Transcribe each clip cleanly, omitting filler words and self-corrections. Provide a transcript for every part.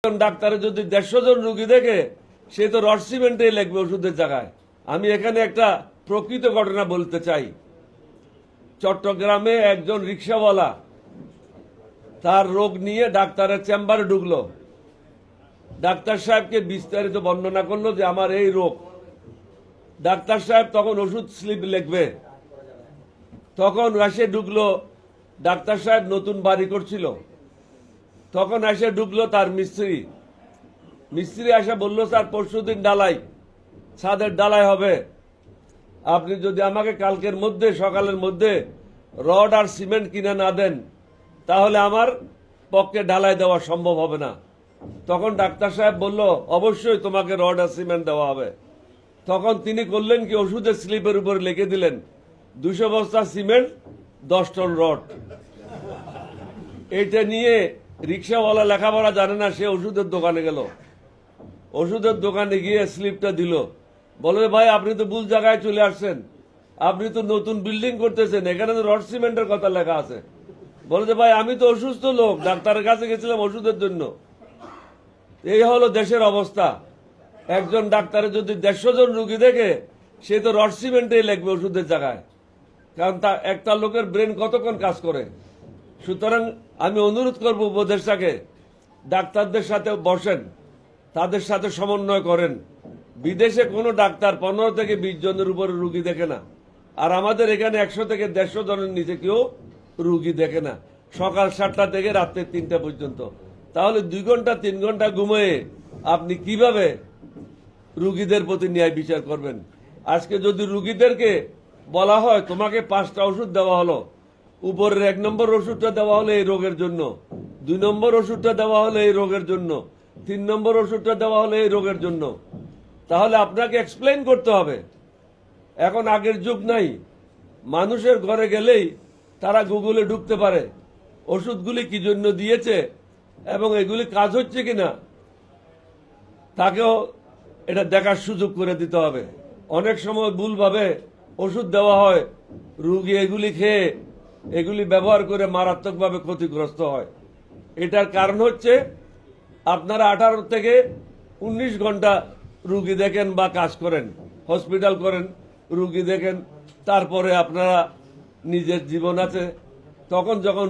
ডাক্তারে যদি 150 জন রুগী দেখে সে তো রড সিমেন্টেই লিখবে ওষুধের জায়গায়। আমি এখানে একটা প্রকৃত ঘটনা বলতে চাই। চট্টগ্রামে একজন রিক্সাওয়ালা তার রোগ নিয়ে ডাক্তারের চেম্বারে ঢুকলো। ডাক্তার সাহেবকে বিস্তারিত বর্ণনা করলো যে আমার এই রোগ। ডাক্তার সাহেব তখন ওষুধ স্লিপ লিখবে। তখন এসে ঢুকলো, ডাক্তার সাহেব নতুন বাড়ি করছিল। তখন এসে ঢুকলো তার মিস্ত্রি এসে বলল, স্যার পরশুদিন ডালাই, ছাদের ডালাই হবে, আপনি যদি আমাকে কালকের মধ্যে সকালের মধ্যে রড আর সিমেন্ট কিনে না দেন তাহলে আমার পক্ষে ঢালাই দেওয়া সম্ভব হবে না। তখন ডাক্তার সাহেব বলল, অবশ্যই তোমাকে রড আর সিমেন্ট দেওয়া হবে। তখন তিনি করলেন কি, ওষুধের স্লিপের উপরে লিখে দিলেন 200 বস্তা সিমেন্ট 10 টন রড। এটা নিয়ে রিক্সাওয়ালা লেখাপড়া জানে না, সে ওষুধের দোকানে গেল। ওষুধের দোকানে গিয়ে স্লিপটা দিল। বলে, ভাই আপনি তো ভুল জায়গায় চলে আসছেন, আপনি তো নতুন বিল্ডিং করতেছেন, এখানে তো রড সিমেন্টের কথা লেখা আছে। বলে যে, ভাই আমি তো অসুস্থ লোক, ডাক্তারের কাছে গেছিলাম ওষুধের জন্য। এই হলো দেশের অবস্থা। একজন ডাক্তারে যদি 150 জন রুগী দেখে সে তো রড সিমেন্টেই লিখবে ওষুধের জায়গায়। কারণ একটা লোকের ব্রেন কতক্ষণ কাজ করে। সুতরাং আমি অনুরোধ করব উপদেষ্টাকে, ডাক্তারদের সাথে বসেন, তাদের সাথে সমন্বয় করেন। বিদেশে কোনো ডাক্তার 15 থেকে 20 জনের উপরে রুগী দেখে না, আর আমাদের এখানে 100 থেকে 150 জনের নিচে কেউ রুগী দেখে না, সকাল 7টা থেকে রাত্রে 3টা পর্যন্ত। তাহলে 2 ঘন্টা 3 ঘন্টা ঘুমিয়ে আপনি কিভাবে রুগীদের প্রতি ন্যায় বিচার করবেন? আজকে যদি রুগীদেরকে বলা হয় তোমাকে 5টা ওষুধ দেওয়া হলো, উপরের 1 নম্বর ওষুধটা দেওয়া হলো এই রোগের জন্য, 2 নম্বর ওষুধটা দেওয়া হলো এই রোগের জন্য, 3 নম্বর ওষুধটা দেওয়া হলো এই রোগের জন্য, তাহলে আপনাকে এক্সপ্লেইন করতে হবে। এখন আগের যুগ নাই, মানুষের ঘরে গেলেই তারা গুগলে ঢুকতে পারে ওষুধগুলি কি জন্য দিয়েছে এবং এগুলি কাজ হচ্ছে কিনা, তাকেও এটা দেখার সুযোগ করে দিতে হবে। অনেক সময় ভুলভাবে ওষুধ দেওয়া হয়, রুগী এগুলি খেয়ে এগুলি ব্যবহার করে মারাত্মকভাবে ক্ষতিগ্রস্ত হয়। এটার কারণ হচ্ছে আপনারা 18 থেকে 19 ঘন্টা রুগী দেখেন বা কাজ করেন, হসপিটাল করেন, রুগী দেখেন, তারপরে আপনারা নিজের জীবন আছে। তখন যখন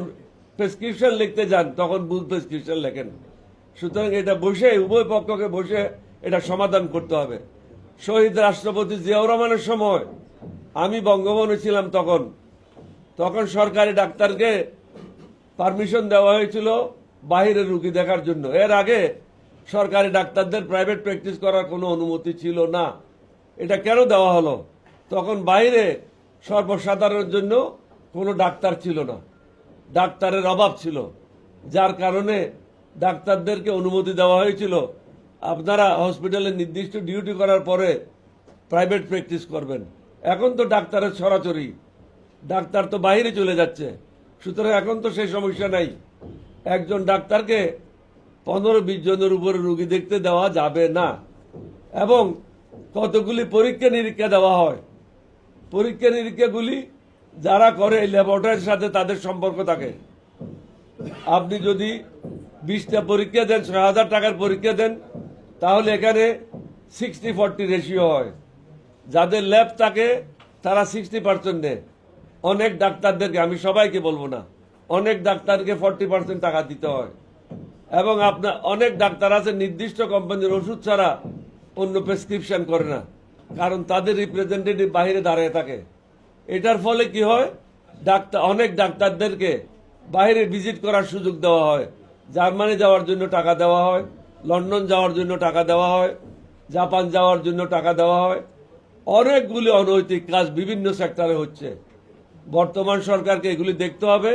প্রেসক্রিপশন লিখতে যান তখন ভুল প্রেসক্রিপশন লেখেন। সুতরাং এটা বসে উভয় পক্ষকে বসে এটা সমাধান করতে হবে। শহীদ রাষ্ট্রপতি জিয়াউর রহমানের সময় আমি বঙ্গভবনে ছিলাম, তখন সরকারি ডাক্তারকে পারমিশন দেওয়া হয়েছিল বাহিরে রুগী দেখার জন্য। এর আগে সরকারি ডাক্তারদের প্রাইভেট প্র্যাকটিস করার কোনো অনুমতি ছিল না। এটা কেন দেওয়া হলো? তখন বাইরে সর্বসাধারণের জন্য কোনো ডাক্তার ছিল না, ডাক্তারের অভাব ছিল, যার কারণে ডাক্তারদেরকে অনুমতি দেওয়া হয়েছিল আপনারা হসপিটালে নির্দিষ্ট ডিউটি করার পরে প্রাইভেট প্র্যাকটিস করবেন। এখন তো ডাক্তারের ছড়াছড়ি, ডাক্তার তো বাইরে চলে যাচ্ছে। সুতরাং এখন তো সেই সমস্যা নাই। একজন ডাক্তারকে 15-20 জনের উপরে রুগী দেখতে দেওয়া যাবে না। এবং কতগুলি পরীক্ষা নিরীক্ষা দেওয়া হয়, পরীক্ষা নিরীক্ষাগুলি যারা করে ল্যাবরেটরির সাথে তাদের সম্পর্ক থাকে। আপনি যদি 20টা পরীক্ষা দেন, 6,000 টাকার পরীক্ষা দেন, তাহলে এখানে 60-40 রেশিও হয়। যাদের ল্যাব থাকে তারা 60% নেয়। অনেক ডাক্তারদেরকে, আমি সবাইকে বলবো না, অনেক ডাক্তারকে 40% টাকা দিতে হয়। এবং আপনার অনেক ডাক্তার আছে নির্দিষ্ট কোম্পানির ওষুধ ছাড়া অন্য প্রেসক্রিপশন করে না, কারণ তাদের রিপ্রেজেন্টেটিভ বাইরে দাঁড়িয়ে থাকে। এটার ফলে কি হয়, অনেক ডাক্তারদেরকে বাইরে ভিজিট করার সুযোগ দেওয়া হয়, জার্মানি যাওয়ার জন্য টাকা দেওয়া হয়, লন্ডন যাওয়ার জন্য টাকা দেওয়া হয়, জাপান যাওয়ার জন্য টাকা দেওয়া হয়। অনেকগুলি অনৈতিক কাজ বিভিন্ন সেক্টরে হচ্ছে। বর্তমান সরকারকে এগুলি দেখতে হবে।